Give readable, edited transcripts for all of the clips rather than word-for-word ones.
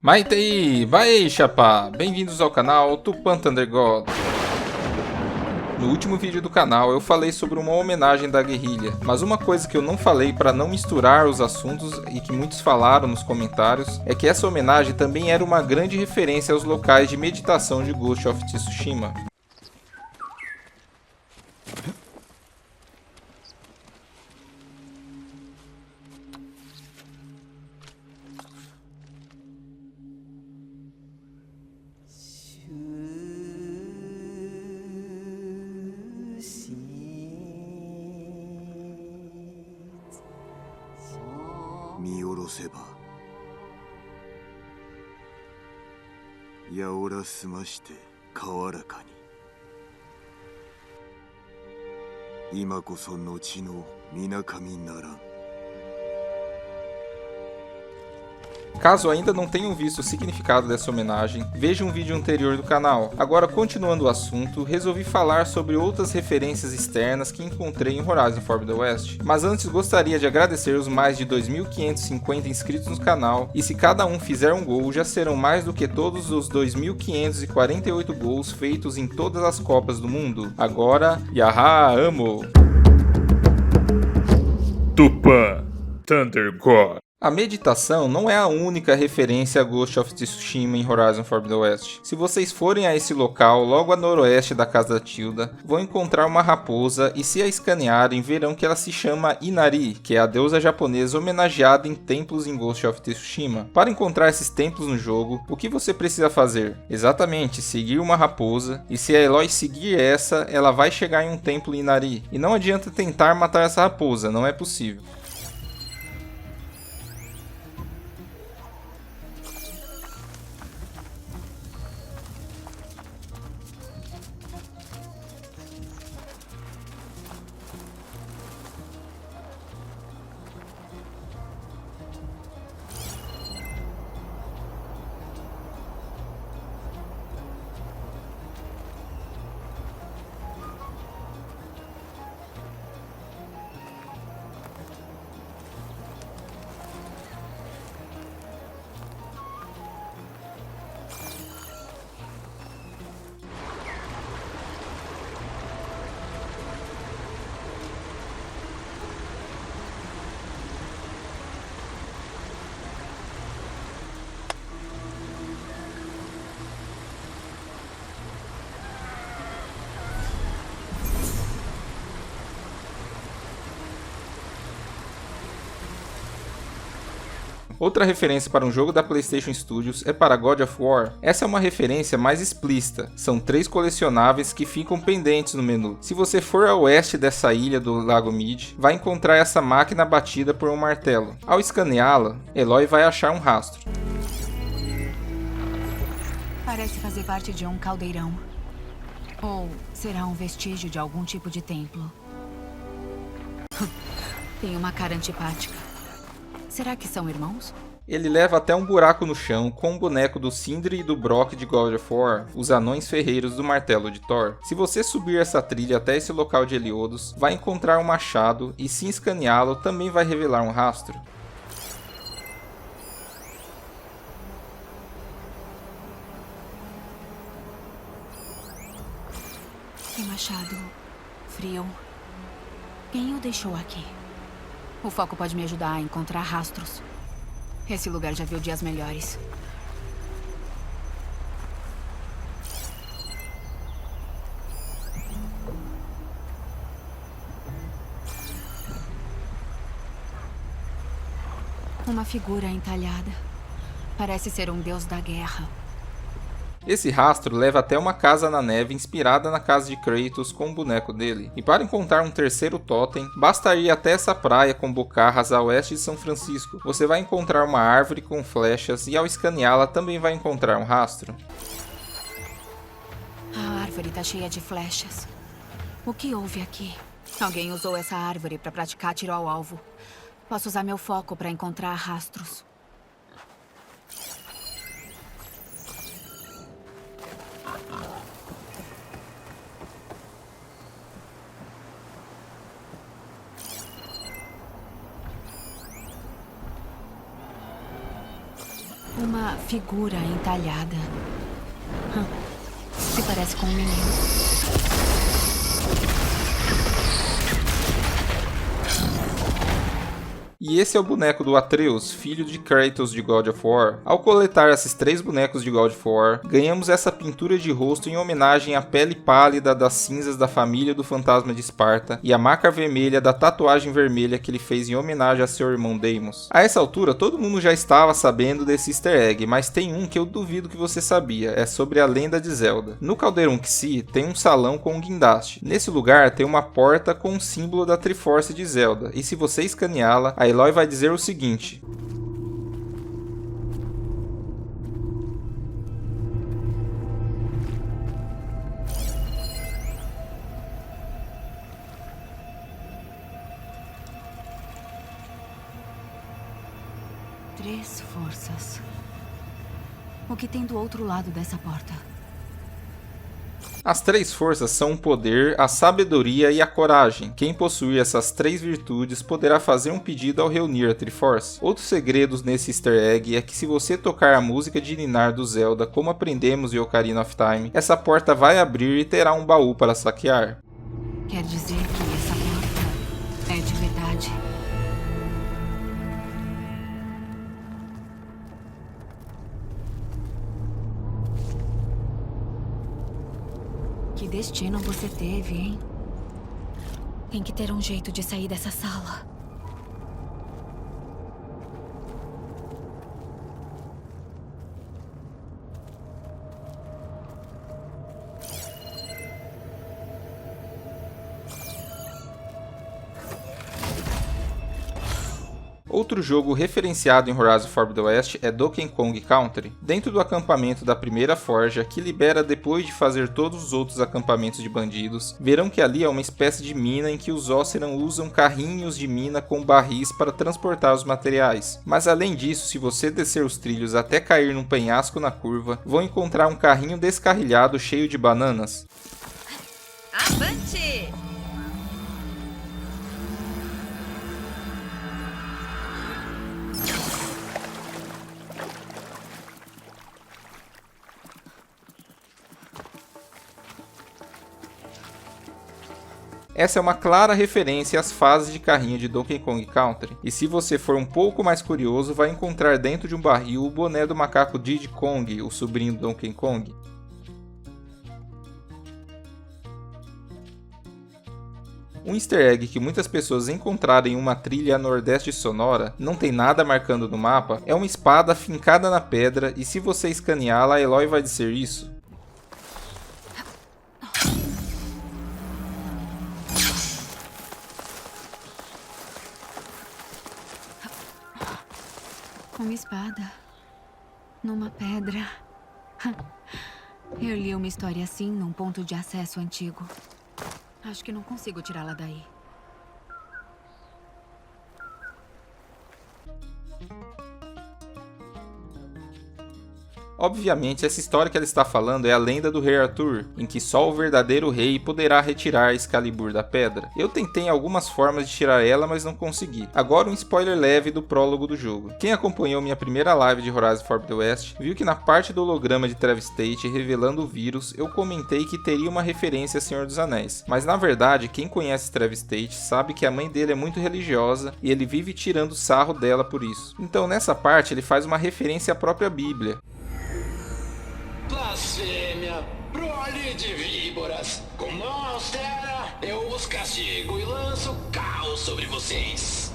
Maitei, vai chapa! Bem-vindos ao canal Tupã Thunder God. No último vídeo do canal eu falei sobre uma homenagem da guerrilha, mas uma coisa que eu não falei para não misturar os assuntos e que muitos falaram nos comentários é que essa homenagem também era uma grande referência aos locais de meditação de Ghost of Tsushima. Caso ainda não tenham visto o significado dessa homenagem, veja um vídeo anterior do canal. Agora, continuando o assunto, resolvi falar sobre outras referências externas que encontrei em Horizon Forbidden West. Mas antes gostaria de agradecer os mais de 2.550 inscritos no canal, e se cada um fizer um gol, já serão mais do que todos os 2.548 gols feitos em todas as Copas do Mundo. Agora, Yaha, amo! Tupã Thunder God. A meditação não é a única referência a Ghost of Tsushima em Horizon Forbidden West. Se vocês forem a esse local, logo a noroeste da casa da Tilda, vão encontrar uma raposa e se a escanearem verão que ela se chama Inari, que é a deusa japonesa homenageada em templos em Ghost of Tsushima. Para encontrar esses templos no jogo, o que você precisa fazer? Exatamente, seguir uma raposa, e se a Eloy seguir essa, ela vai chegar em um templo Inari. E não adianta tentar matar essa raposa, não é possível. Outra referência para um jogo da PlayStation Studios é para God of War. Essa é uma referência mais explícita. São 3 colecionáveis que ficam pendentes no menu. Se você for a oeste dessa ilha do Lago Mead, vai encontrar essa máquina batida por um martelo. Ao escaneá-la, Eloy vai achar um rastro. Parece fazer parte de um caldeirão. Ou será um vestígio de algum tipo de templo. Tem uma cara antipática. Será que são irmãos? Ele leva até um buraco no chão com um boneco do Sindri e do Brock de God of War, os anões ferreiros do martelo de Thor. Se você subir essa trilha até esse local de Heliodos, vai encontrar um machado e se escaneá-lo também vai revelar um rastro. Que machado frio. Quem o deixou aqui? O foco pode me ajudar a encontrar rastros. Esse lugar já viu dias melhores. Uma figura entalhada. Parece ser um deus da guerra. Esse rastro leva até uma casa na neve inspirada na casa de Kratos com o boneco dele. E para encontrar um terceiro totem, basta ir até essa praia com bocarras a oeste de São Francisco. Você vai encontrar uma árvore com flechas e ao escaneá-la também vai encontrar um rastro. A árvore está cheia de flechas. O que houve aqui? Alguém usou essa árvore para praticar tiro ao alvo. Posso usar meu foco para encontrar rastros. uma figura entalhada. Se parece com um menino. E esse é o boneco do Atreus, filho de Kratos de God of War. Ao coletar esses 3 bonecos de God of War, ganhamos essa pintura de rosto em homenagem à pele pálida das cinzas da família do fantasma de Esparta e a marca vermelha da tatuagem vermelha que ele fez em homenagem a seu irmão Deimos. A essa altura, todo mundo já estava sabendo desse easter egg, mas tem um que eu duvido que você sabia, é sobre a lenda de Zelda. No Caldeirão Qi tem um salão com um guindaste. Nesse lugar tem uma porta com um símbolo da Triforce de Zelda, e se você escaneá-la, a Aloy vai dizer o seguinte: Três forças. O que tem do outro lado dessa porta? As 3 forças são o poder, a sabedoria e a coragem. Quem possuir essas 3 virtudes poderá fazer um pedido ao reunir a Triforce. Outros segredos nesse easter egg é que se você tocar a música de Ninar do Zelda, como aprendemos em Ocarina of Time, essa porta vai abrir e terá um baú para saquear. Quer dizer que essa porta é de verdade. Que destino você teve, hein? Tem que ter um jeito de sair dessa sala. Outro jogo referenciado em Horizon Forbidden West é Donkey Kong Country. Dentro do acampamento da primeira forja, que libera depois de fazer todos os outros acampamentos de bandidos, verão que ali é uma espécie de mina em que os Oseram usam carrinhos de mina com barris para transportar os materiais. Mas além disso, se você descer os trilhos até cair num penhasco na curva, vão encontrar um carrinho descarrilhado cheio de bananas. Avante! Essa é uma clara referência às fases de carrinho de Donkey Kong Country, e se você for um pouco mais curioso, vai encontrar dentro de um barril o boné do macaco Diddy Kong, o sobrinho do Donkey Kong. Um easter egg que muitas pessoas encontraram em uma trilha nordeste sonora, não tem nada marcando no mapa, é uma espada fincada na pedra, e se você escaneá-la, a Aloy vai dizer isso. Uma espada. Numa pedra. Eu li uma história assim num ponto de acesso antigo. Acho que não consigo tirá-la daí. Obviamente, essa história que ela está falando é a lenda do Rei Arthur, em que só o verdadeiro rei poderá retirar Excalibur da pedra. Eu tentei algumas formas de tirar ela, mas não consegui. Agora um spoiler leve do prólogo do jogo. Quem acompanhou minha primeira live de Horizon Forbidden West, viu que na parte do holograma de Travis Tate revelando o vírus, eu comentei que teria uma referência a Senhor dos Anéis. Mas na verdade, quem conhece Travis Tate sabe que a mãe dele é muito religiosa e ele vive tirando sarro dela por isso. Então nessa parte ele faz uma referência à própria Bíblia. Blasfêmia, prole de víboras, com mão austera eu os castigo e lanço caos sobre vocês.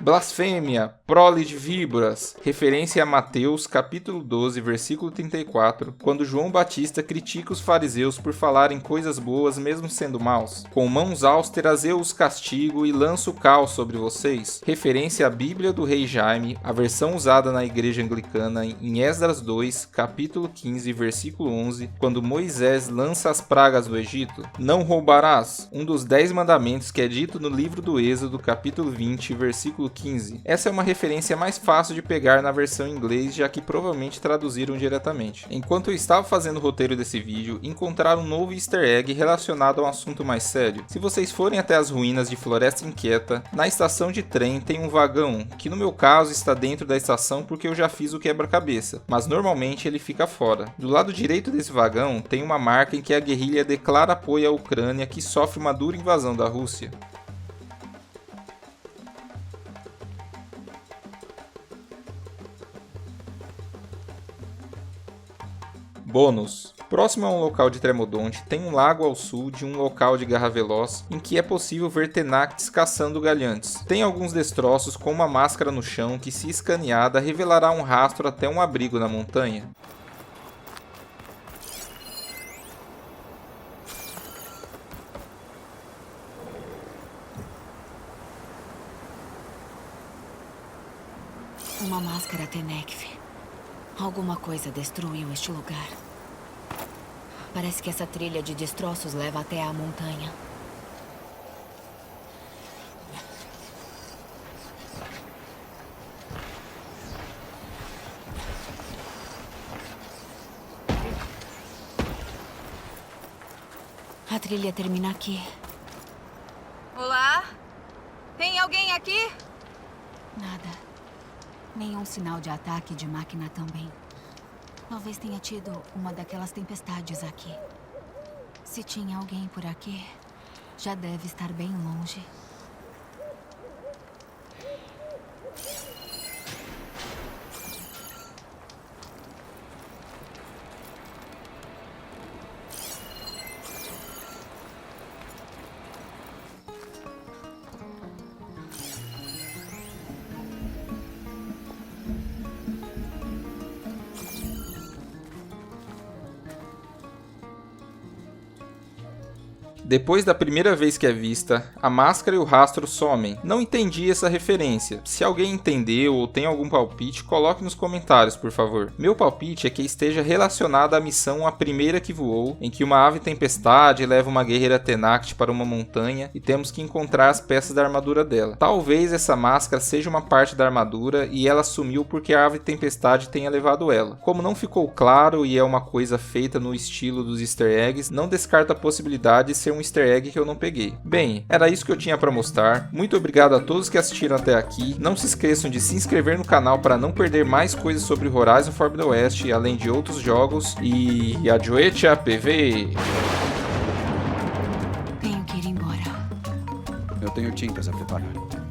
Blasfêmia, prole de víboras, referência a Mateus capítulo 12, versículo 34, quando João Batista critica os fariseus por falarem coisas boas mesmo sendo maus. Com mãos austeras eu os castigo e lanço o caos sobre vocês. Referência à Bíblia do Rei Jaime, a versão usada na igreja anglicana em Esdras 2, capítulo 15, versículo 11, quando Moisés lança as pragas do Egito. Não roubarás, um dos 10 mandamentos que é dito no livro do Êxodo, capítulo 20, versículo 15. Essa é uma referência referência é mais fácil de pegar na versão em inglês, já que provavelmente traduziram diretamente. Enquanto eu estava fazendo o roteiro desse vídeo, encontraram um novo easter egg relacionado a um assunto mais sério. Se vocês forem até as ruínas de Floresta Inquieta, na estação de trem tem um vagão, que no meu caso está dentro da estação porque eu já fiz o quebra-cabeça, mas normalmente ele fica fora. Do lado direito desse vagão tem uma marca em que a guerrilha declara apoio à Ucrânia, que sofre uma dura invasão da Rússia. Bônus. Próximo a um local de Tremodonte, tem um lago ao sul de um local de Garra Veloz, em que é possível ver Tenakths caçando galhantes. Tem alguns destroços com uma máscara no chão que, se escaneada, revelará um rastro até um abrigo na montanha. Uma máscara Tenekth. Alguma coisa destruiu este lugar. Parece que essa trilha de destroços leva até a montanha. A trilha termina aqui. Olá? Tem alguém aqui? Nada. Nenhum sinal de ataque de máquina também. Talvez tenha tido uma daquelas tempestades aqui. Se tinha alguém por aqui, já deve estar bem longe. Depois da primeira vez que é vista, a máscara e o rastro somem. Não entendi essa referência. Se alguém entendeu ou tem algum palpite, coloque nos comentários, por favor. Meu palpite é que esteja relacionado à missão A Primeira que Voou, em que uma ave tempestade leva uma guerreira Tenakth para uma montanha e temos que encontrar as peças da armadura dela. Talvez essa máscara seja uma parte da armadura e ela sumiu porque a ave tempestade tenha levado ela. Como não ficou claro e é uma coisa feita no estilo dos easter eggs, não descarta a possibilidade de ser um easter egg que eu não peguei. Bem, era isso que eu tinha para mostrar. Muito obrigado a todos que assistiram até aqui. Não se esqueçam de se inscrever no canal para não perder mais coisas sobre Horizon Forbidden West, além de outros jogos. E Adjoete a PV! Tenho que ir embora. Eu tenho tintas a preparar.